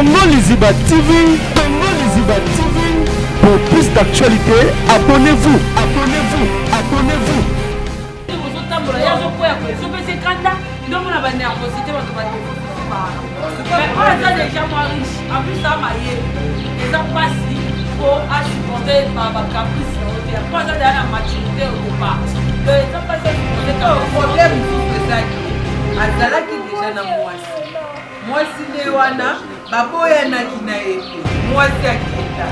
Tongo Liziba TV, Tongo Liziba TV. Pour plus d'actualités, abonnez-vous, abonnez-vous, abonnez-vous. Mwasi ne wana baboya na kina yepe mwasi akita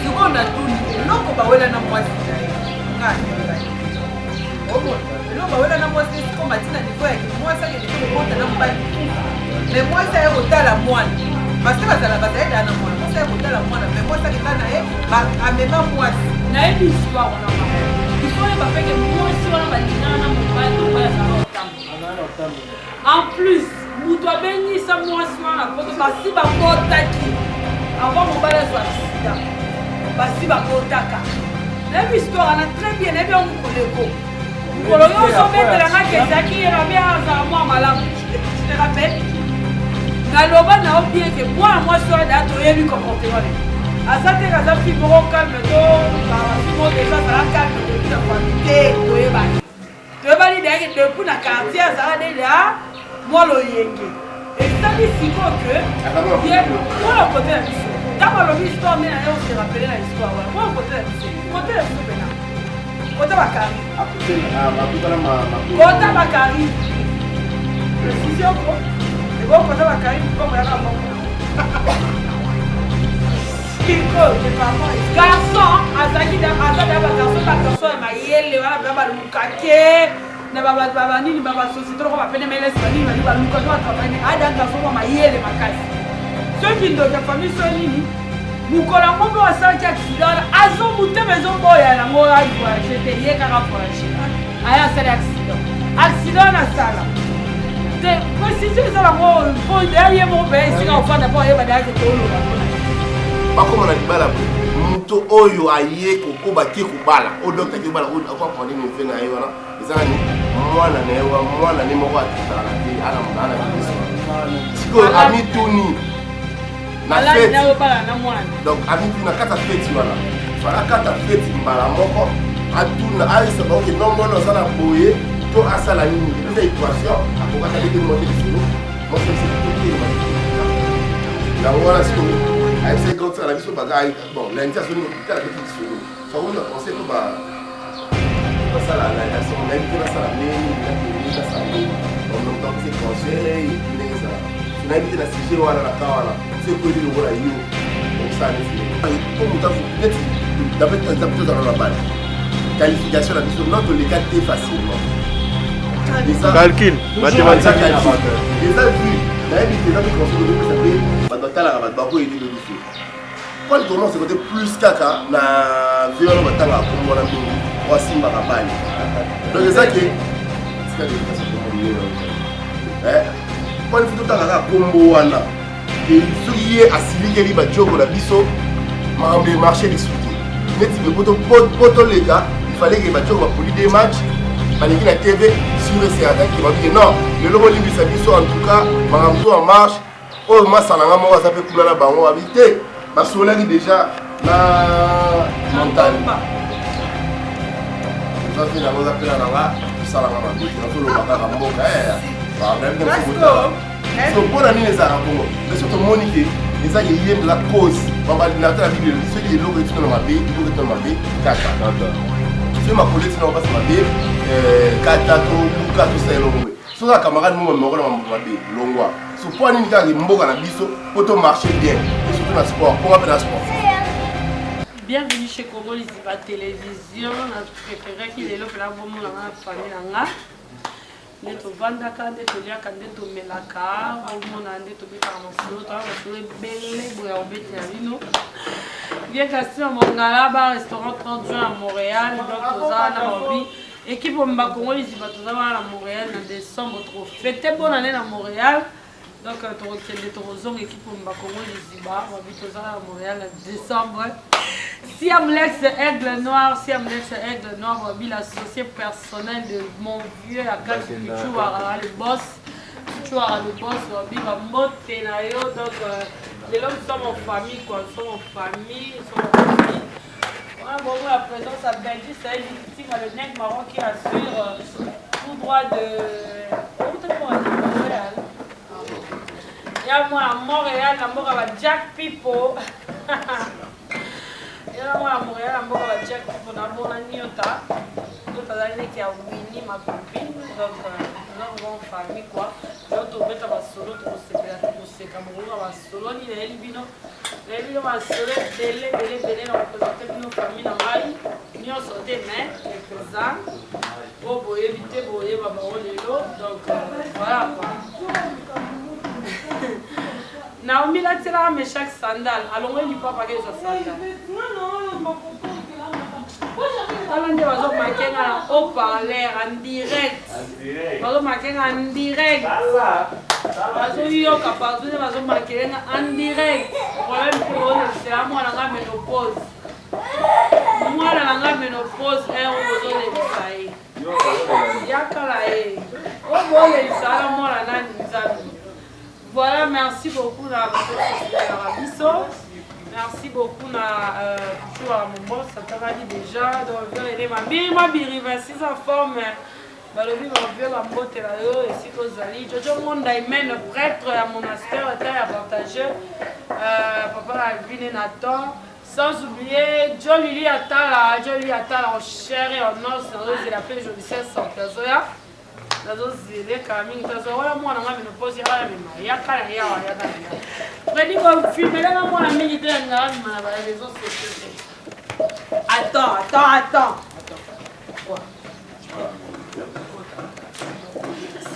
sikonda tuni loko bawela na mwasi na yepe ngani loko bawela na mwasi siko matina niko yake mwasi akite konta na mbali me mwasi ayo kotala mwana parce bazala bazaida na mwana mwasi ayo kotala mwana me mwasi akita na ye amema mwasi na ye histoire on a parlé il faut pas que mwasi wana balingana na mobali oya za otambo en plus mutu abengisa mwasi wana poto basi bakotaki avant mobali azwa sida basi bakotaka nayebi histoire ana très bien nayebi yo mokoleko mokolo yo ozobetelangaki ezalaki yerabe azala mwa malamu te rappelle naloba na yo bien ke mwana mwasi wana daa toyebi comportement aza te kaza fi moko calme to bafi moko deja azala calme depuis na famille te toyebani deyaki depuis na quartier azala deja molo yenge esali siko ke mwana kote ya biso ntango alobi histoire nde na ye ose rappele na histoire wana mwana kote ya biso kote ya biso pena kote bakari kota bakari précision ko ebo kote bakari kombo yaka moko garçon azalaki aza da bagarçon ya mayele wana bea balukake na baba nini baba société loko bapene melesi banini bani baluka to batravaille adanga fo mayele makasi soki ndoka famille so nini mokolo yango mpe wasalaki accident azo motema ezoboya yango avoyage te ye kaka voyage aye asali accident nasala te précision eza yango po ye moko mpe esika ofanda mpo ayeba deyake tooloba bakoma na libala moto oyo aye kokoba ke kobala o docteur ke bala akokomani mfe na ye wana eza nani mwana na ye mwana ne moko atetala te ana biso sikoyo amituni na fete donc amituni na kata fete wana fala kata fete mbala moko atuna alisa baoke nomona oza na boye to asala nini eza équation akokata lete mote lisolo mosesetetema yango wana sikoyo ayebisa ekauti ala biso bagai bon lundi asoni tala peti lisolo fakona pense po basala alimentation nayebi te nasala nini nasala nini en même temps c'est conseil ndenge ezala nayebi te na sujet wana na ka wana sekoyeli lokola yo osala po moto neti dape tozala na bale qualification na biso non toleka te facilement calcul mathématique eza vu nayebi te nape conseil opesa mpe bato batalaka bato bakoyeli lo biso quand il commence côté plus kaka na violon batanga kombo na mingi wasimbaka bani donc eza ke sika d'éducation quand il faut totanga kaka kombo wana soki ye asilikeli bajogo na biso makambo emarché lisuki neti be po toleka il fallait ke bajogo bapoli des matchs baleki na tv sur et certain ke babike non lelo bolimbisa biso en tout cas makambo to en marche oyo masalanga moko aza mpe kuna na bango babi te basolaki déjà na montagne ozafi nango oza mpena nanga tosalanga mabe nazoloba kaka mboka so mpona nini ezalaka bongo mais so tomoni ke ezaki eyembela cause babalinato na bible soki eloko etinana mabe eloko etinana mabe kaka soki makolo etinana basi mabe kata to buka tosala elongo mbe soki akamarade mo mamoko na mabe longwa so mpo nini kaka mboka na biso po to marche bien et surtout na sport mpo ngape na sport. Bienvenue chez Congo Liziba Télévision, na préféré qui est là pour la bombe na famille nanga. Neto vandaka neto liaka neto melaka, bombe na neto beta masolo, ta masolo belle boya obete alino. Bien cassé à Mongala, restaurant 30 juin à Montréal, donc toza na mobi. Équipe Mba Congo Liziba toza à Montréal en décembre trop. Fêtez bonne année à Montréal. Donc toza équipe Mba Congo Liziba, toza à Montréal en décembre. Siam Lex Aigle Noir, l'associé personnel de mon vieux Akal Kuchouara, le boss, donc Les hommes sont en famille, quoi. Ils sont en famille, ils sont en famille. On a vraiment la présence à Benji, c'est une victime à le nec marron qui assure tout droit de. Montréal. Il y a moi à Montréal, la mort à Jack Pipo. Il y a moi à Montréal, la mort à Jack Pipo, la mort à Niota. D'autres années qui a Winnie, ma copine. Donc, nous avons une famille, quoi. Je vais tomber dans ma solo, tu sais, Cameroun, ma solo, ni les Libino. Les Libino, ma solo, délai, on représentait nos familles dans Mali. Nous on sortait, mais, quelques-uns. Pour éviter, pour éviter, donc, voilà, quoi. Naomi là tu là mes chaque sandal alors on dit pas paquet de sandal alors on dit vas-y marquer en haut-parleur en direct vas-y marquer en direct vas-y yo capable de vas-y marquer en direct problème pour c'est à moi la ménopause moi la ménopause on besoin de ça yakala on veut les ça moi la nani nzambi. Voilà, merci beaucoup à merci beaucoup à mon boss, ça t'a dit déjà, donc je vais ma biri, si ça forme, le vieux la beauté là, et si vous allez, je monde mène prêtre à monastère, à partager, papa la vie Nathan, sans oublier John Lili Atala en chair et en os, c'est la paix jolie sans plaisir. Les caminhos, voilà moi on a mis une pause, il y a Freddy va filmer là moi la militaire là les réseaux sociaux. Attends. Quoi?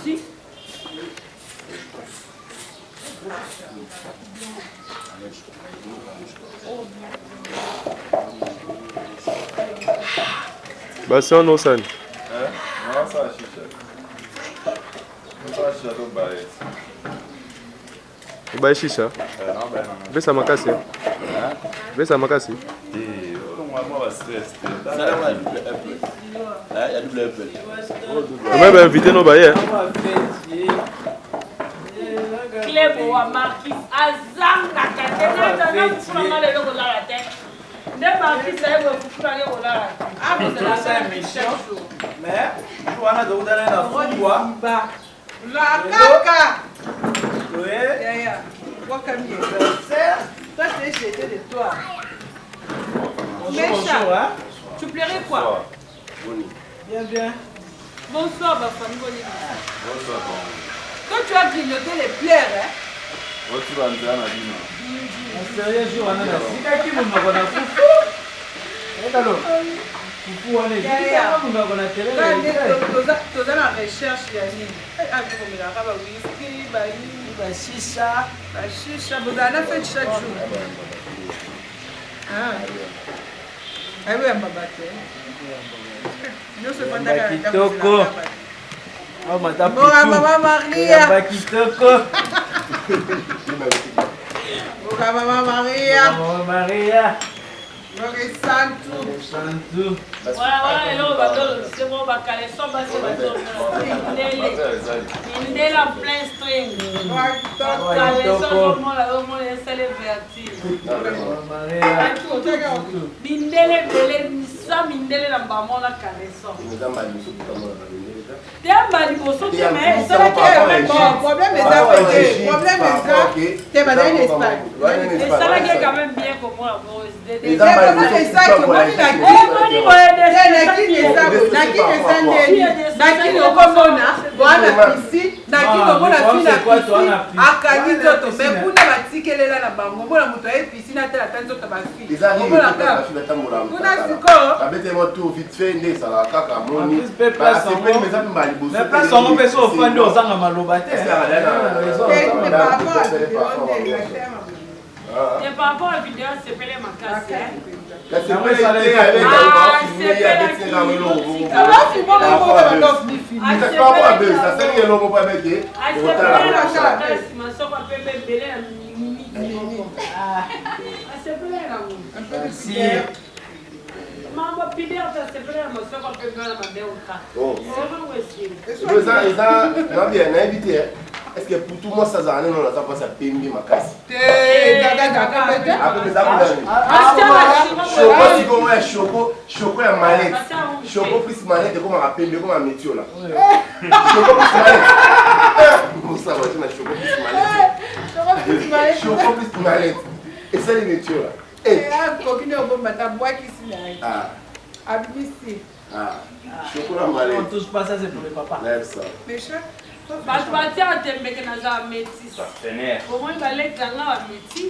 Si. Bah c'est un osan. Non, ça chicha. Bah chicha. Besa makasi. Besa makasi. On va inviter nos bailleurs. Clébo à Marquis Azanga Katena dans le logo la tête. Ne Marquis ça va vous aller au là. Ah mais c'est la même mission. Mais je vois dans la foi. La caca. Oui. Ya. Quoi comme ça. Toi t'es jeté de toi. Mécha. Tu plairais quoi? Bien. Bonsoir ma famille. Bonsoir. Quand tu as grignoté les plaies, hein? Tu vas me dire, sérieux, jour, on a qui vous m'avez fait fou. Alors, vous pouvez aller. Tu as la recherche, Yannick. Chicha, vous allez faire chaque jour. Ah oui, on va battre. Nous, c'est pas d'accord. Oh, madame Maman Maria. Maman Maria. Santu. Voilà, et là, on va c'est bon, on va caler ça, on va se mettre en plein string. Caler ça, on va laisser les vertis. Mindele, ça, mindele, la maman, la caler ça. Problème c'est ça qui est quand même bien pour moi. mais place on peut se offrir aux gens à Malobate. Et par rapport à la vidéo, c'est pas les macaques. Mamma pidere ta sepelera masoko pembela madeuka. Oh. Ça bien invité. Est-ce que pour tout moi ça ça non ça passe à pembi makasi. Te Choco ya mallette. Choco plus mallette comme un rappel comme un métier là. Choco plus mallette. Ça va être choco plus mallette. Choco plus mallette. Et ça les métiers là. Eh, coquine au bon matin bois qui s'y Ah. Abisi. Ah. Choco la mallette. On touche pas ça c'est pour les papas. Lève ça. Méchant. bato batia atembeke naza métis omoi balekanga bameti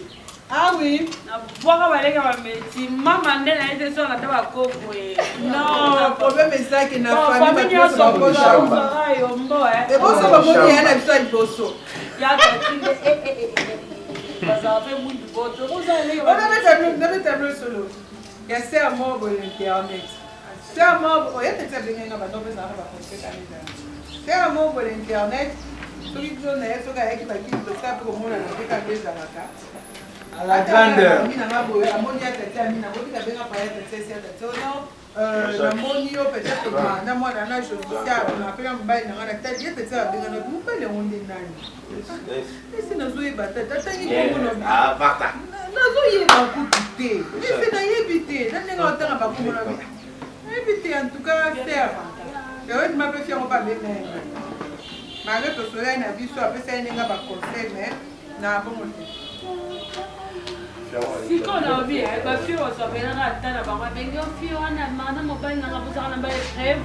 Ah oui. na bwaka baleka bameti mama nde na ye te so nata bakoko ye Non, problème est ça que na famille nyonso kozala yombo eboso bamoni ya na biso ya liboso yakatinde bazala mpe mundu boto nabeta blo solo ya se ya moko l'internet se ya moko oyeteti abengenga bando mpe ezalaka bakonsekaneza se ya moko l'internet soki biso na ye soki ayaki bakili kosa mpe komona na mpe kanga ezalaka à la grandeur. Amoni ya tete amina boki ka benga pa ya tete si ya tete non namoni yo peut-être na mwana na josia na pena mobali na ngana tete ye tete abenga na mobali onde nani esi nazoyeba tete atangi komona nazoyeba kutu te esi nayebi te na ndenge otanga bakomona nayebi te en tout cas faire yaoyeti mape fiango pa benga malgré tosolai na biso apesa ye ndenge baconseil mais na bongo te sikoyo na obi bafio bazobelaka ata na bango abenge ofio wana mana mobali nanga bozaka na baepreve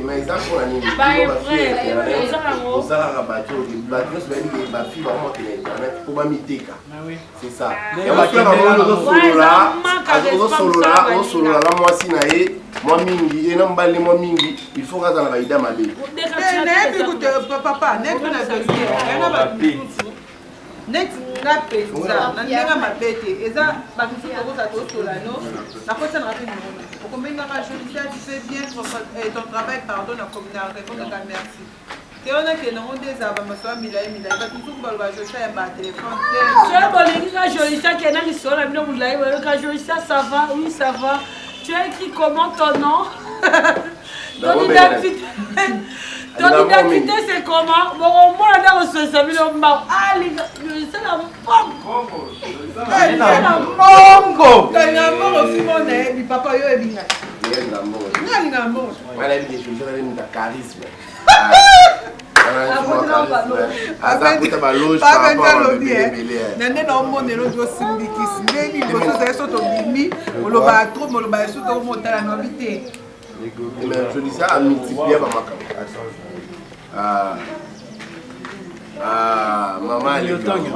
mais eza mpona nini ozalaka bato nyonso bayebike bafi bamokela internet mpo bamiteka c'est ça ozosolola na mwasi na ye mwa mingi ye na mobali mwa mingi il faut kaza na baida mabe nayebi kute papa nayebi na dossier bamisusu neti nga pesa na ndenge mabe te eza bamisusu tokoza tosola no nakotisanaka mpe nimona okombengaka jolisia tu fais bien ton travail pardon na répondaka merci te wana ke nango nde ezala bamasoa milai bato mosuku baloba jolisia ya batelefone te soki bolingi ka jolisia kena lisolo na bino molai oyoka jolisia ça va oui ça va tu as écrit comment ton nom ton identité ton identité c'est comment bon au moins dans le social bino mbao ah les c'est la mbongo kanga mbongo fimo nayebi papa yo ebinga ngalinga mbongo wana yebi ke charisme na nde naomonela ozi osimbikisi ndeni liboso ozali so tobimi oloba tro moloba esu tokomotala nobi te jolisia amultiplie bamakambo mama alekanga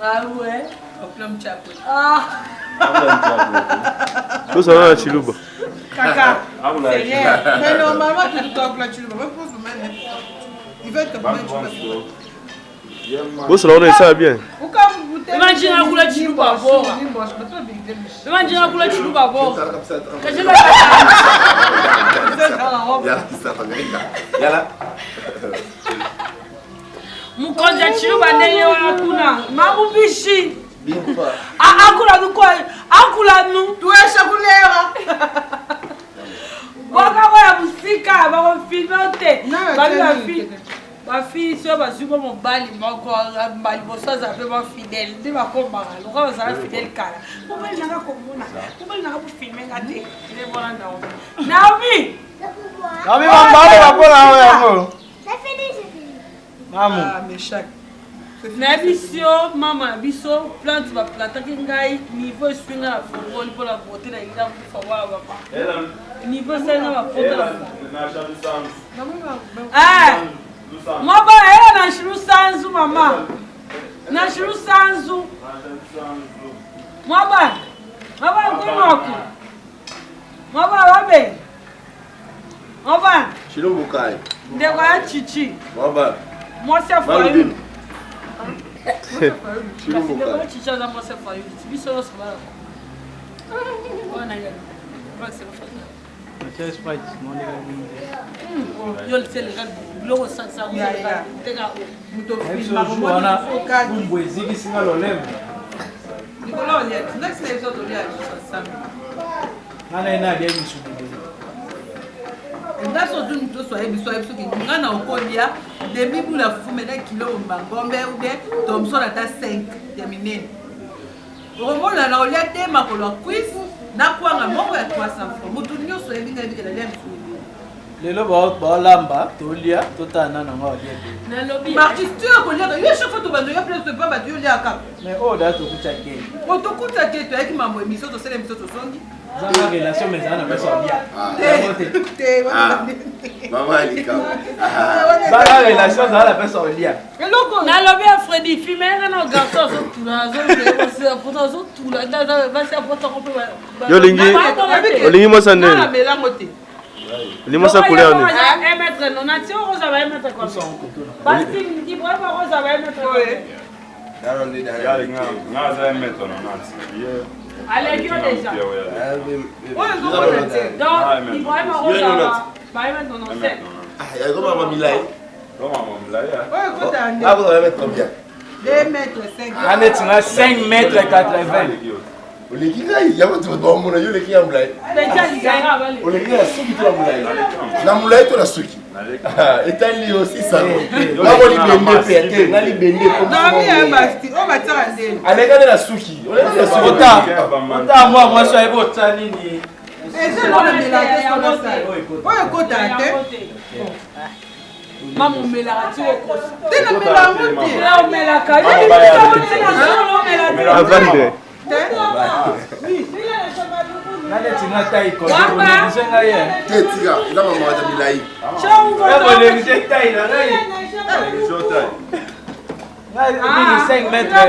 ah ouais oplam chapo tosala na chiluba kaka mais normalement tu dois oplam chiluba pas pour même il veut que bosala wana esala bien imagine kula chiluba bora imagine kula chiluba bora yala mukonzi ya chiluba ndenge wana kuna mabubishi akula nu tuesha kulera bakako ya busika bakofilme te bafille soki bazwi bo mobali moko liboso azala mpe bafidele nde bakomaka loka bazala fidele kala mobali nanga komona mobali nanga bofilmenga te nde bona naomi naomi mambalo bapona oyo yango mamu na biso mama na biso plante baplantaki ngai niveau eswinga na fongoli mpona bote na inga kufa wala bama niveau esalinga bapota mobala ela na shiru sanzu mama na shiru sanzu mobala kunoko mobala babe mobala chilumbukai ndeko ya chichi mobala mwasi afayu chilumbukai chichi aza mwasi afayu biso nyonso bala wana yo liseleka biloko kumbu ezikisinga lolemo ngana ena alia misumide nga sotu mutu soye biso soki nga na okolia demi bula fumela kilo mbangombe ou bien tomson ata 5 ya minene okomona na olia te makolo cuisse na kwanga moko ya 300 francs mutu nyonso yebinga yebikela lia biso lelo baolamba tolia totana nango alia martiste oyo akoliaka yo chaque fois tobando yo place topa bato yo liaka mais oyo da tokuta ke otokuta ke toyaki mambo émission tosala émission tosongi zanga relation mais zana pesa olia Maman Alika. zanga relation zana pesa olia eloko nalobi ya Freddy filme na garçon azotula basi apotako mpe Yo olingi mwasa nini? melango te Limosa couleur ni. emetre nonati oyo kozaba emetre koso basi ndibweba kozaba emetre Ngaza emetro na nati. aleki yo deja oyo ezokona te donc ndibweba kozaba baemetre nonse Ya koma mama Milai. Koma mamlaya. oyo ekota nde Ah, vous allez mettre combien? 2 mètres 5 anetinga 5 mètres 80 Oleki ngai ya watu wadomona yo leki ya Milai. deja lizanga bale Oleki ya suki to Milai. Na Milai to na suki. Etali aussi ça. Ngabo libende pe te, na libende comme ça. nami ya basti oyo batiaka ndeni Aleka na suki. Oleki na suki. ota mwa mwasi ayebi ota nini ezolona melange sonasa oyo ekota te mamomelaka ti okosi te na melango te omelaka Avande. nanetinga tai koisenga ye Te tika, ila mama wa Milai. ebolengise tai na ngai Jota. nini 5 mètres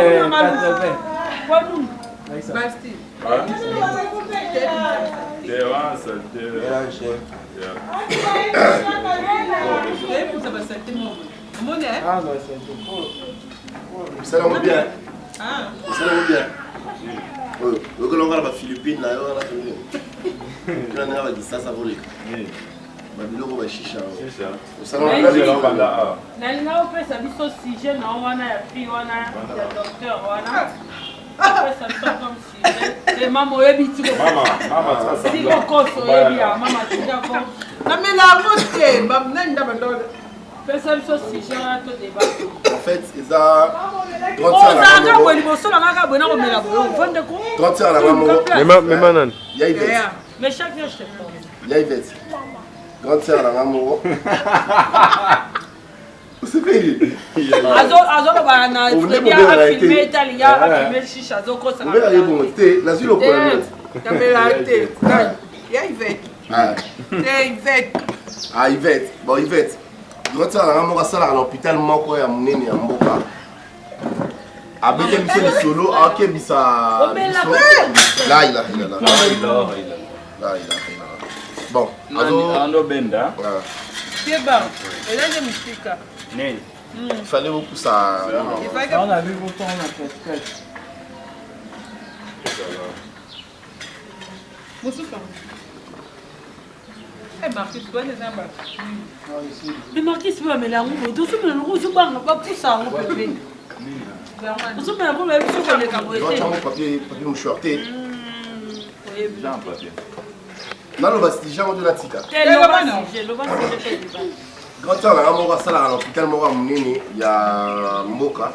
80 basti Dewansa, toyebisa basate moko omoni Misala mo bien. Misala mo bien. Oyo, okolonga ba Philippines na yo na tuli. Kuna nga ba disasa voleka. Babiloko ba shisha. Shisha. Osala mo bien. nalinga opesa biso sujet na wana ya fille wana ya docteur wana opesa biso comme sujet mama oyebi ti kokoso oyebi ya mama tidako na melango te nani nda bandoo pesa biso sujet wana to débat En fait, eza ozalaka boye liboso na ngaka boye na komela boye ovande ko 30 ans na mama. Mema nani? Ya Yvette. mais chaque jour je te prends Ya Yvette. Grande sœur na mama. C'est payé. azoloba na Freddy afilme etalinga afilme shisha azokosaka On verra bon te, na zilo ko. ya melango te ya Yvette Ah, te Yvette ah Yvette. Bon Yvette. Grande sœur na mama sala na hôpital moko ya munene ya mboka. Abeke biso ni solo, ake bisa. La ila. Bon, Ando benda. keba elenge mosika Nini? il fallait beaucoup ça. on a vu pourtant on a presque mosusu marquis wana eza mais marquis pe bamela yango boye tosomela yango ozobanga bapusa yango pepeni ozomela yango bayebi so koleka boye te Papier mouchoir te. Jean papier. Naloba si jango de la tika. loba sujet to débat Grand sœur na moko asala na hôpital moko munene ya mboka.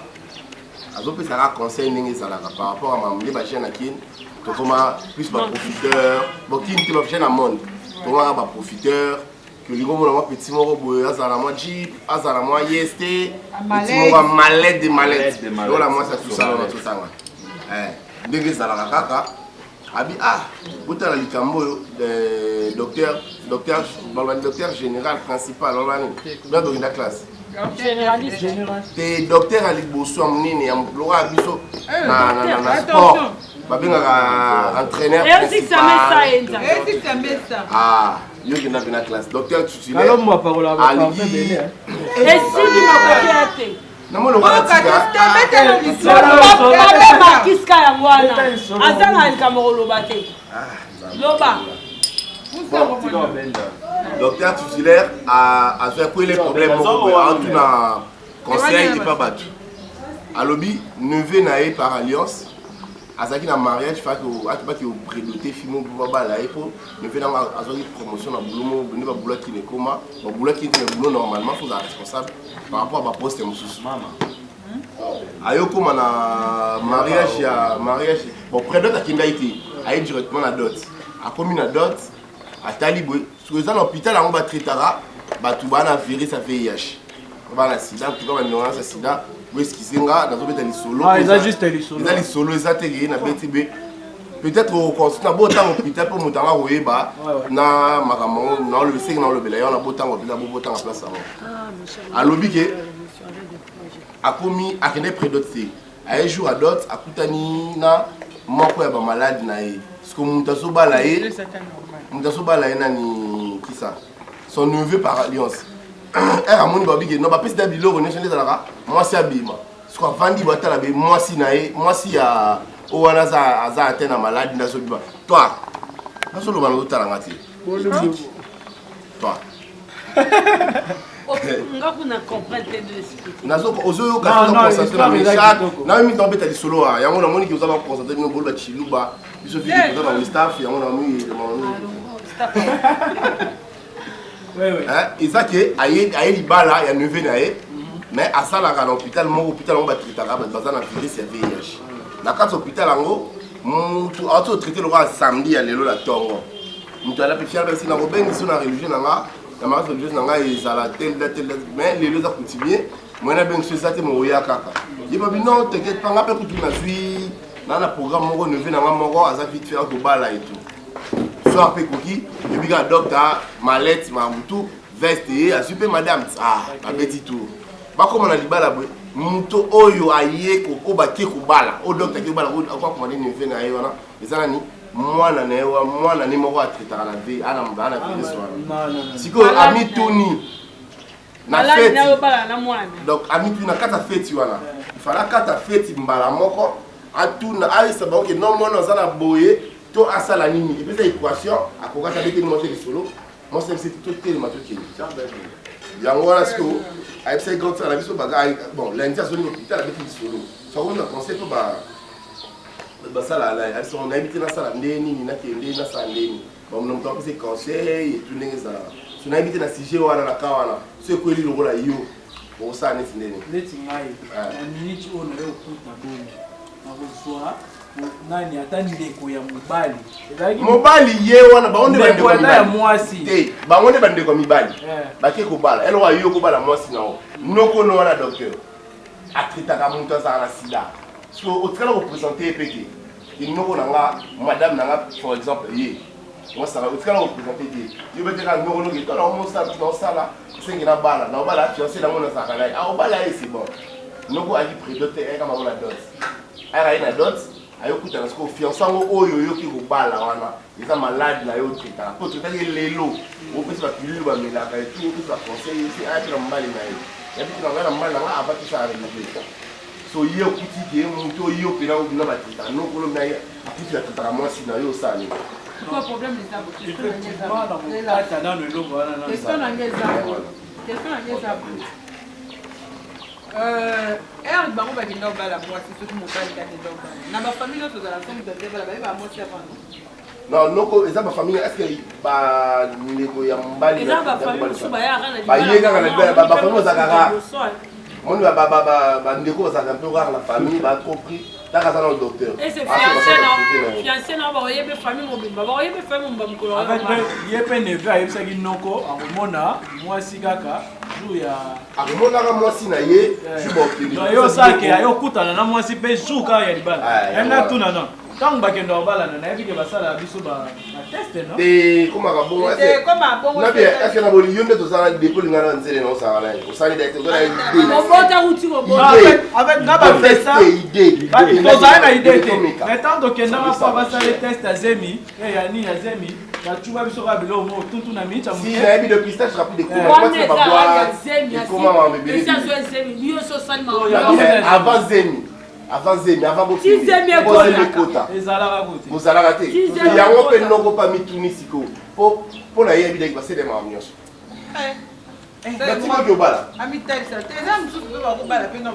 Azopesaka conseil ndenge ezalaka par rapport à mamle ba jeune akine. Tokoma plus ba profiteur, bon kine te ba jeune à monde. Tokoma ba profiteur que lingo mona petit moko boye azala moi jeep, azala moi yeste, petit moko malade de malade. Donc la moi ça tout ça dans tout ça. Ndenge ezalaka kaka. Abi utala likambo docteur général principal dans la classe. généraliste Te docteur ali boso amnene ya mplora biso na sport. Babengaka entraîneur esikisa yo kenda pena classe. Docteur titulaire. alors moi parole avec bene esili makoki ya te Namolo wakatika. babe markiska yango wana aza na likambo koloba te loba Docteur titulaire a fait quoi les problèmes en tout conseil et pas battu. Alobi neveu naé par alliance azaki na mariage faki atubaki prédoté film pour babala epo me fait dans azaki promotion na boulot boni ba boulot qui ne koma ba boulot qui est boulot normalement faut être responsable par rapport à ba poste mususu mama ayo koma na mariage bon prédoté akinda ite ayi directement na dot a commis na dot atali boy sur dans l'hôpital on va traiter ba tu bana virus ça VIH bana sida tu comme ignorance sida est-ce qu'ils sont là dans le solo ils juste les solo ils solo ils atterri na BTB peut-être au constat bon temps hôpital pour monter à Roeba na makamon na le sing na le bela on a beau temps hôpital beau temps en place à lobby que a commis a kene prédoté a un jour à dot a kutani na moko ya ba malade na e parce que mutaso bala e nani qui ça son neveu par alliance Ramon Babi non pas plus d'habilo renaissance de la moi c'est abima ce qu'on vend boîte là moi si nae moi si ya owana za atteint malade na so biba toi na so lo bana utala ngati toi nga kuna comprendre de l'expliquer na so ozo ka concentrer mais chaque na mi tombe ta solo yango na moni ki uzaba concentrer no bolo ba chiluba biso fi ko na staff yango na mi staff eza ke aye libala ya neveu na ye mais asalaka na hôpital moko hôpital yango batritaka baza na virus ya VIH na kati hôpital yango mutu auti otraité lokola samedi ya lelo na ntongo mutu alapi fiala mpesi na kobengi so na religieux nanga na marase religieuse nanga ezala tel mais lelo eza coutumier mwena bengi so eza te mooya kaka ye babi non t'inquiète pas nga mpe kutu nazwi na programme moko neveu nanga moko aza vite fait akobala et tout so après koki et puis docteur mallette mamutu veste et a super madame ba petit tour ba comme na libala bwe muto oyo aye ko bakie ko bala o docteur ki bala ko ko mani ni vena ayo na ezana ni mwana na ewa mwana ni moko atretaka na vie ana mbana vie soir siko ami tuni na fête na bala na mwana donc ami tuni na kata fête wana il fallait kata fête mbala moko atuna aisa ba ke non mwana zana boye to asala nini et puis cette équation akokata bete ni monter solo moi c'est tout tellement tout qui yango wana siko avec ces grands la biso baga bon lundi à son hôpital avec solo so on a pensé to ba sala la elles sont habité na sala ndeni ni na kende na sala ndeni bon on peut poser conseil et tout neza so na habité na sujet wana na kawana so ko li lokola yo o sa neti ndeni leti ngai na minute on le okuta boni na kozwa nani ata ndeko ya mobali ye wana baonde bandeko ya mwasi te baonde bandeko mibali bake kobala elo wa yo kobala mwasi nao noko no wana docteur atritaka muntu azala sida so otikala ko présenter peke inoko nanga madame nanga for exemple ye moi ça otikala ko présenter te yo beteka noko no ke tolo mo sala sengi na bala fiancé na mona sakala a obala c'est bon noko ali prédoté kama mona dot ara ina dot ayokuta nasiko fiançango oyo yoki kobala wana eza malade na yo tretaka po tretaki lelo opesi bapilulu bamelaka etu opesi baconseil esi ayapela mobali na ye yabiki na ngai na mobali na ngai abatisa areleve so ye okuti ke moto oyo pena obina batretaka nokolo na ye akuti batretaka mwasi na yo osala nini bango bakenda kobala mwasi soki mobali kakenda kobala na bafamille nyonso ozala soki bala bayeba mwasi avant non noko eza bafamille estce bandeko ya mobali bayekaka na libala bafamille ozalaka moni bandeko bazalaka mpe okaka na famille bacompris taka aza na docteur fiancé na baoyebe famille mobimba baoyebe famille mobimba mokolo ye mpe neve ayebisaki noko akomona mwasi kaka jour ya akomonaka mwasi na ye yo osake ayokutana na mwasi mpe jour kaka ya libala ena tuna non ntango bakenda kobalana nayebi ke basala biso bateste no komaka bongoeske na boli yo nde tozala depo lingana na nzele na osala na ye osali tozali na ide te mais ntango tokendaka mpo basala teste ya zemi ya nini ya zemi bacuba biso kaka biloko moko tuntu na minute nayebi de pistage rapide avant zemi avant bokota bozalaka te yango mpe noko pa mituni sikoyo mpo na yebi daki baselema nyonso Natima qui obala.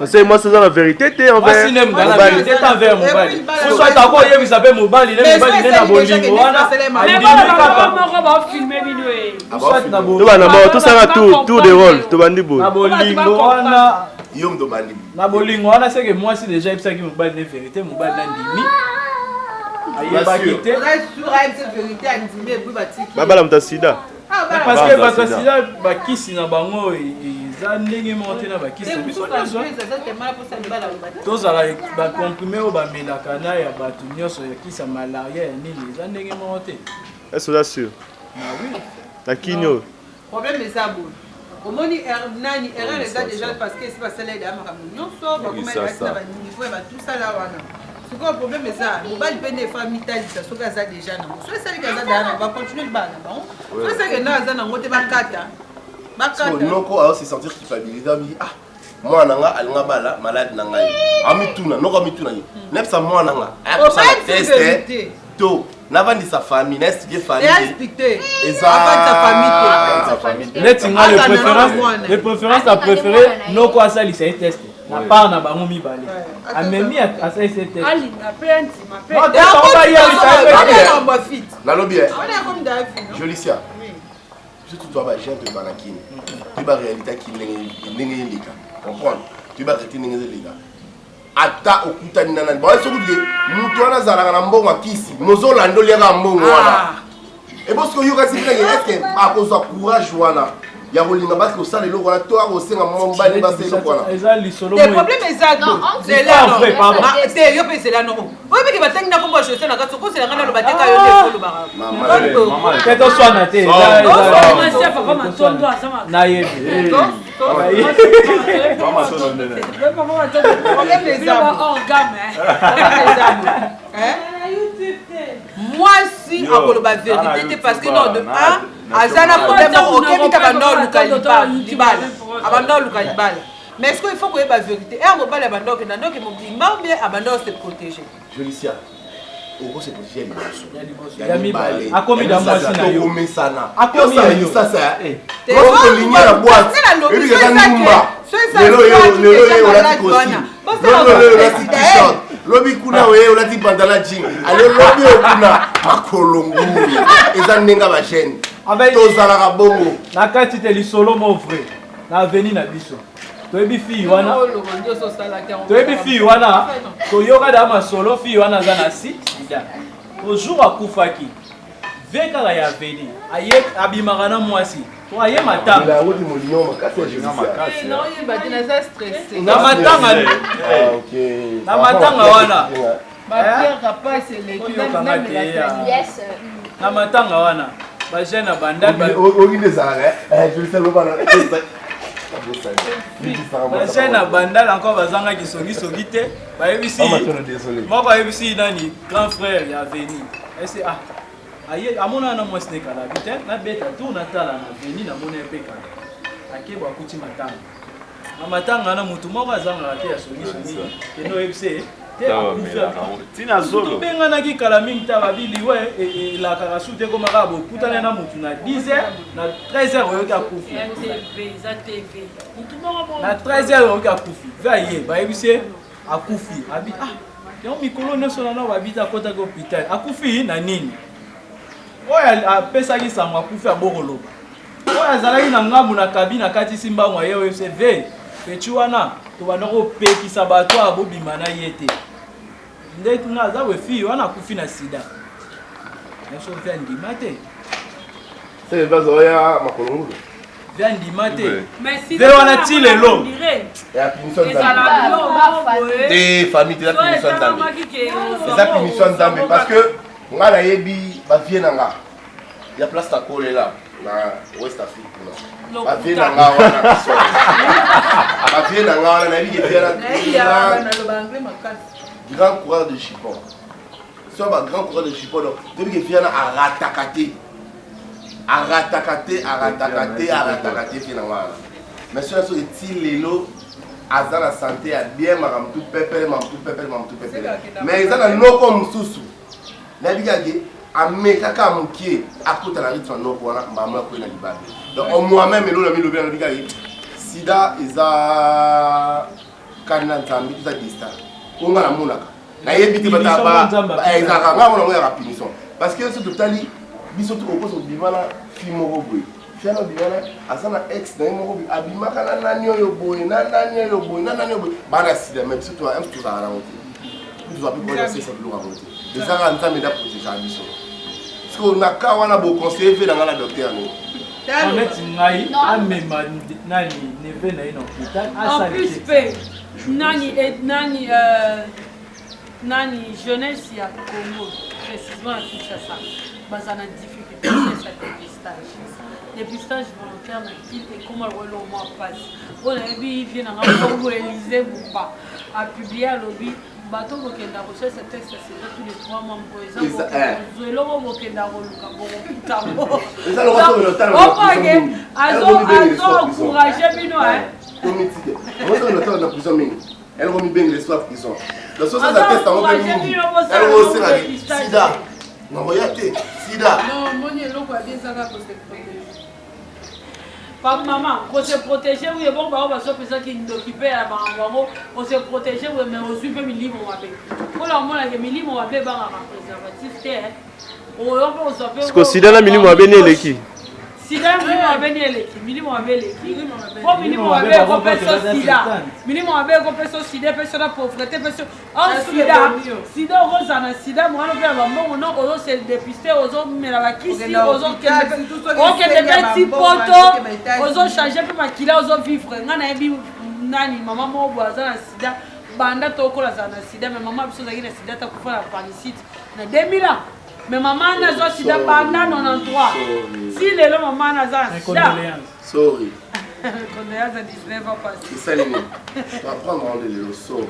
C'est moi c'est la vérité t'es envers. Moi c'est la vérité envers mobali. Soit t'ako yebi sabe mobali, ne mobali ne na bolingo wana. Mais voilà, va filmer binoé. Soit na Tout va na tout ça tour de rôle, to bandi bo. na bolingo wana. Yom do bandi. Na bolingo wana c'est que moi si déjà ça qui mobali ne vérité, mobali na ndimi. Ayeba kité. On a sur cette vérité à ndimi et puis batiki. Babala mtasida. Parce que basasila bakisi na bango eza ndenge monte na bakisi biso nyonso tozala bacomprimé oyo bamelaka na ya bato nyonso ya kisa malaria ya nini eza ndenge moko te. Est-ce que sûr? Na kinyo. Problème eza bon. Omoni nani erreur eza déjà parce que c'est pas celle là makambo nyonso bakoma eza ba niveau ba tout ça là wana. C'est quoi le problème ça? Mobile peine de famille talisa so kaza déjà na. So ça kaza dana va continuer le bana bon. So ça que na za na ngote bakata. Bakata. Noko a se sentir culpabilisé ah moi nanga alinga bala malade nanga. Amituna noko amituna ni. Nepsa moi nanga. Ah ça test to n'avandi sa famille n'est-ce que famille. Et expliquer. Eza sa famille. Netinga les préférences à préférer noko asali c'est test. Na part na bango mibale. Amemi asali c'est test. Ali na penti ma penti. On va y aller. La lobby. On est comme David. Jolicia. Surtout toi, j'ai un peu de banakine. Tu vas réalité qui n'est pas les gars. Comprends? Tu vas arrêter les gars. Ata okuta ni nana. Bon, est-ce que vous dites, nous toi na zala na mbongo akisi. Mozo lando liera mbongo wana. Et parce que yoga c'est est-ce que à cause de courage wana. Ya bolinga parce que ça les logo là toi aussi na momba ni base le wana. Le problème est ça. C'est là non. C'est yo pèse là non. Oui mais que batangi na kombo chaussée na katoko c'est là na lo bateka yo le folo bara. Maman. Keto swana te. Moi c'est papa ma tondo asama. Na yebi. Maman son nom nene. Problème est ça. En gamme hein. Moi si encore la vérité parce que non de un azana problème OK bika bando lukalibala abando lukalibala mais est-ce qu'il faut que la vérité et mobile abando que nando que mobimba bien abando se protéger Jolicia. Oko se protéger ya mibale. Akomi da mwasi na yo. Komesana. Akomi yo. Ça ça. Ko linya la boîte. Et puis que numba. Lelo olati kosi. Lelo olati t-shirt. Lobi kuna we olati pantalon jean. Ale lobi okuna makolongo. Eza ndenga ba chaîne. Tozala ka bongo. Na kati te lisolo mo vrai. Na avenue na biso. Toyebi fi wana. Toyebi fi wana. Toyoka da masolo fi wana za na sida. Au jour akufaki. Veka la ya avenue. Aye abimaka na mwasi. To aye matanga. La route molinyo makasi ya Jolicia. non il va dire ça stressé Na matanga. OK. Na matanga wana. ba pierre capaz c'est les Yes. Na matanga wana. Ba jeune abandal ba. Ogi desala Jolicia lo bana. Ba jeune abandal encore bazanga ki sogi te. Ba yebisi. Moi ba yebisi nani grand frère ya avenue. Est-ce ah aye amona na mwasi kala bite na beta tu na tala na avenue na mona epeka. Akeba kuti matanga. Na matanga na mutu moko azanga te ya sogi. Keno yebise. Tina Zolo. Benga na ki kala mingi ta babili we la karasute ko makabo kutana na mutu na 10h na 13h oyoka kufi. Na 13h oyoka kufi. Va ye ba yebise akufi. Abi ah. Yo mikolo nyonso na babita kota ko hôpital. Akufi na nini? Oya apesa ki samwa akufi abokolo. Oya azalaki na ngambu na kabina kati simba mwa ye OFCV. Pechuana to banoko pekisa bato abobima na yete. Ndeti nga za we fi wana kufi na sida. Yeso vya ndimate. C'est pas oya makolongo. Vya ndimate. Mais si Ve wana ti lelo. Ya pinison Ezala des familles de la pinison Nzambe. Eza pinison Nzambe parce que nga na yebi ba vie nanga. Ya place ta kole là na West Afrique là. Ba vie nanga wana. Ba vie nanga wana na yebi vie na grand coureur de Chipon. Soit un grand coureur de Chipon, depuis que vient à ratakate, finalement. Mais ceux qui sont les lots, à la santé, à bien, mam tout pépé. Mais ils ont un nom comme Soussou. ame kaka mokie akota na rythme no wana mbama ko na libala donc au moi-même elo na mi lobi na lobi kai sida eza kana nzambi za distance onga na monaka na yebi te bata ba ezaka nga mona ya punition parce que ce totali biso to ko so bimana fimo ko boy fiana bimana asana ex na mo ko abimaka na nani oyo boy na nani oyo boy na nani oyo boy bana sida même surtout un tout ça na route tu vas plus voir ça c'est lourd à monter les gens nzambi da protéger biso parce que na ka wana bo conseiller fait dans la docteur ni en fait ngai amema nani neve na ino hôpital en plus nani jeunesse ya Congo précisément à Kinshasa bazana difficulté c'est ça dépistage volontaire na kit et comment le mois passe on a vu vient en Congo Élysée Bouba a publié à lobby bateau bokenda recherche ce texte c'est tous les 3 mois pour exemple zelo bokenda koluka bokotambo ça le retour de l'hôtel azo encourager bino comité moi dans l'hôtel de prison mine elle remet bien l'espoir prison dans ce sens test en elle aussi la sida non regarde sida non moi ni loko bien ça va cause Papa, maman, on se protéger, oui, bon, bah, on va se faire qui nous occuper à Bango, on se protéger, oui, mais on suit pas mes livres, on va payer. Pour le moment, les livres, on va payer par un préservatif, on va parce que si dans la minimum, on va bénir les qui sida minimum wa beni eleki minimum wa beleki po minimum wa be ko peso sida minimum wa be ko peso sida peso na pauvreté peso sida roza na sida mwana pe ba mbongo no ozo se dépister ozo mela ba kisi ozo kende petit poto ozo changer pe makila ozo vivre ngana ebi nani mama mo boaza na sida banda tokola za na sida mais mama biso zaki na sida ta kufa na panicite na 2000 ans. Mais maman n'a pas sida pendant 93. Si les maman n'a pas sida. Sorry. Condoléances à 19 ans passé. C'est ça les mecs. Tu vas prendre le sorry.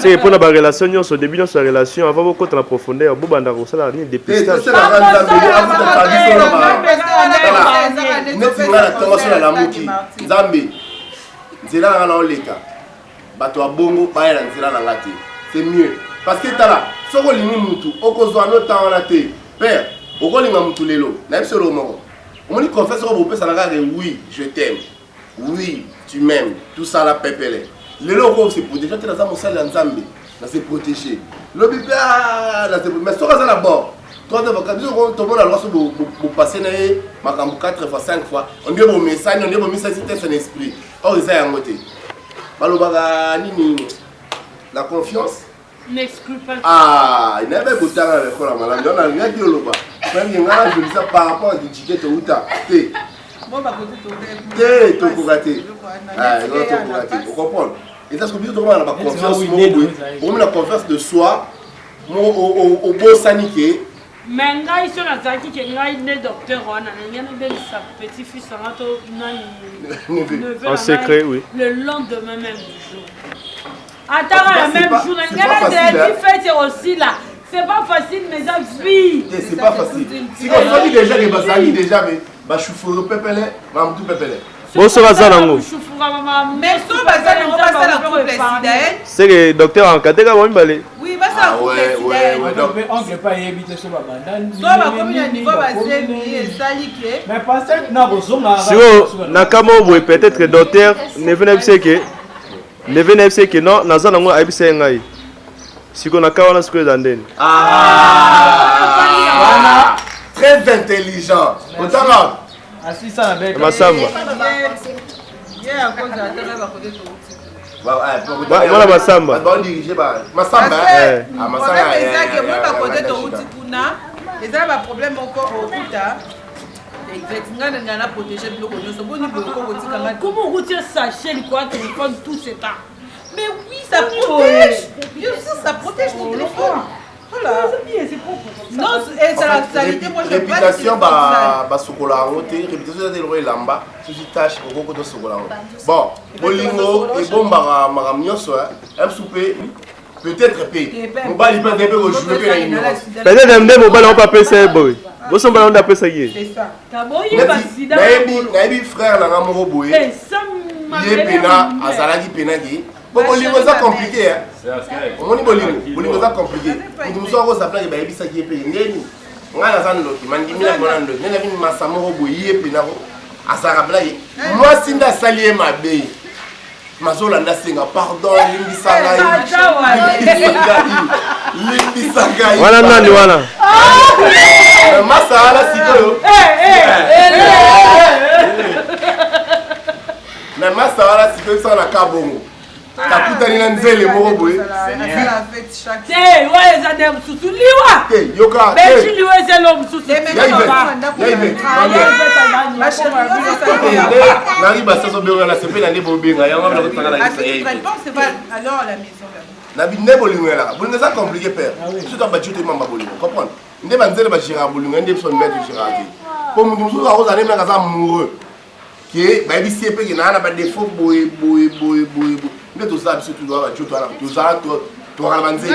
C'est pour la relation, au début de sa relation, avant beaucoup de la profondeur, vous bandez au salaire ni dépistage. C'est la grande Zambi. Zambi. Nzela na oleka. Bato abongo ba na nzela na ngati. C'est mieux. Parce que tala soko lingi mutu okozwa no temps na te père okolinga mutu lelo na biso lo moko omoni confesse ko bopesa na kaka oui je t'aime oui tu m'aimes tout ça la pepele lelo ko se protéger te na za mosala ya nzambe na se protéger lobi pa na se mais soko za na bord toi de vacances on tombe na loso bo passer na makambu 4 fois 5 fois on dit bon message on dit bon message c'est son esprit or ça ya ngote balobaka nini la confiance n'exclut pas. Ah, il n'avait pas de temps à l'école à Malade. On a rien dit au Loba. Même il y a je dis ça par rapport à l'étiquette ou ta. Té. Té, to kogaté. Ah, non, to kogaté. Vous comprenez? Et ça, ce que vous dites, on a la confiance. On a la confiance de soi. Au beau saniqué. Mais ngai sur la zaki que ngai né docteur on a rien de sa petit fils en auto en secret oui le lendemain même du jour. Attends la même jour, fait aussi là. C'est pas facile, mais ça vit. C'est pas facile. Si on dit déjà que Basali déjà mais ba choufou pepele, ba mtu pepele. Bon ça va ça nango. Mais so Basali on va ça la couple sida. C'est que docteur en kateka ba mbale. Oui, ba ça couple sida. Donc on peut pas éviter ce baba. So ba comme il niveau Basali sali que. Mais passer na bozonga. Si nakamo boy peut-être docteur ne venait pas que ne venez pas que non, nous allons aller à Ngai. Si on a kawana ce que d'andeni. Ah, très intelligent. Autant là. Assis ça avec. Masamba. Yeah, à cause de la va côté tout. Voilà Masamba. Bon dirigé ba Masamba. Ah Masamba. C'est que moi ba côté tout kuna. Et ça va problème encore au puta. Exactement, on a protégé le logo. Comment vous tirez sachet quoi téléphone tout ce temps? Mais oui, ça protège. Bien sûr, ça protège ton téléphone. Voilà. Non, c'est la qualité. Moi, je réputation ba sokola ngote, réputation de le lamba, tout tâche au coco de sokola. Bon, bolingo et bomba maramnyoso, un souper. Peut-être payé. Mon bal il peut être au jouer peut-être même des mobiles on pas payer boy. Vous sommes pas on a payé. C'est ça. Taboyi ba sida. Nabi frère na ngamo boye. Yé pena azalaki pena ki Bon, bolingo ça compliqué hein. C'est On dit bolingo ça compliqué. Nous sommes au sapla ba yebisa ki epe ngeni. Ngana za ndoki mandimi na bona ndoki. Nena bini masamo ro boyi epe na ko. Asaka blaye. Moi sinda salie mabe. Mazolanda senga pardon limbisa ngai. Limbisa ngai. Wana nani wana? Masa ala sikoyo. Na masa ala sikoyo sana kabongo. Takutani na nzele moko boye. te oyo eza nde mosusu liwa Yoka. beti liwa ezelo mosusu Nari basaso benga na sepe na nde bobenga yango na kotanga na kisa yai. Alors à la maison. Na binde bolingo la. Bolingo ça compliqué père. Surtout ba tuer mamba bolingo. Comprendre? Nde banzele ba gérard bolingo nde son mettre gérard. Pour mutu mutu ka kozana na kaza amoureux. Ke ba bisi epe ke na ba défaut boy. Nde to ça biso tu dois ba tuer toi la. To ça to ka banzele.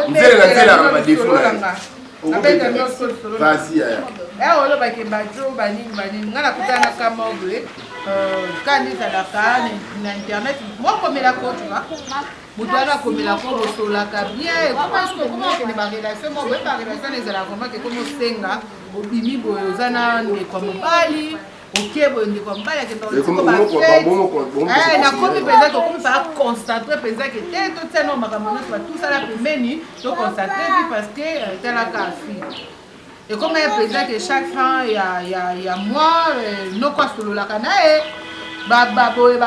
Nzele na nzele na ba défaut na. Vas-y aya. Olo bakembajo banini ngana kutana kama obwe kandi sadaka na internet moko mela ko tu vois mutana komela ko bosolaka bien comment est-ce que comment que ba relation mo ba relation les la vraiment que comme senga obimi boyo zana ne kwa mobali OK boyo ndi kwa mobali ke ndo ko ba na komi pesa to komi pa concentrer pesa que te to tseno makambo na tout ça la pembeni to concentrer parce que tela ka fi. Et comme un président que chaque fin il y a moi non quoi solo la canae baboy.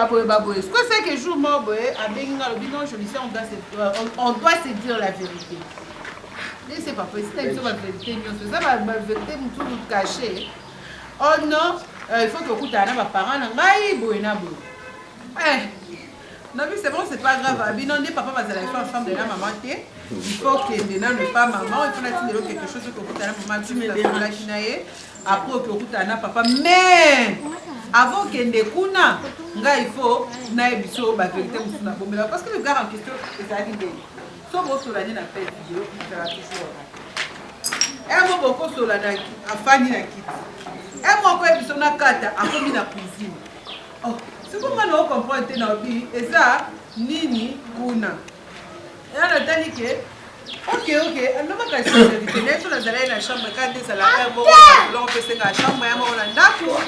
Ce que c'est que jour moi boy à benga le bilan je disais on doit se dire la vérité. Et c'est pas possible c'est la vérité nous ça va vérité tout caché. Oh non il faut que kuta na ba parents na ngai boy na boy. Non mais c'est bon c'est pas grave bilan des papa va la femme de la maman té. Il faut que maintenant ne pas maman, il faut que quelque chose que vous avez maman tu me la chinaye après que vous avez papa mais avant que ne kuna nga il faut na ebiso ba vérité musuna bomela parce que le gars en question c'est ça qui dit so bo so la ni na pète vidéo ça va toujours et mo boko so la na afani na kiti et mo ko ebiso na kata akomi na cuisine oh c'est comment on comprend te na bi et ça nini kuna. Et on a dit que, ok, on va casser la vérité. Nous sommes allés dans la chambre, quand on est allé, on fait la chambre, on a d'accord.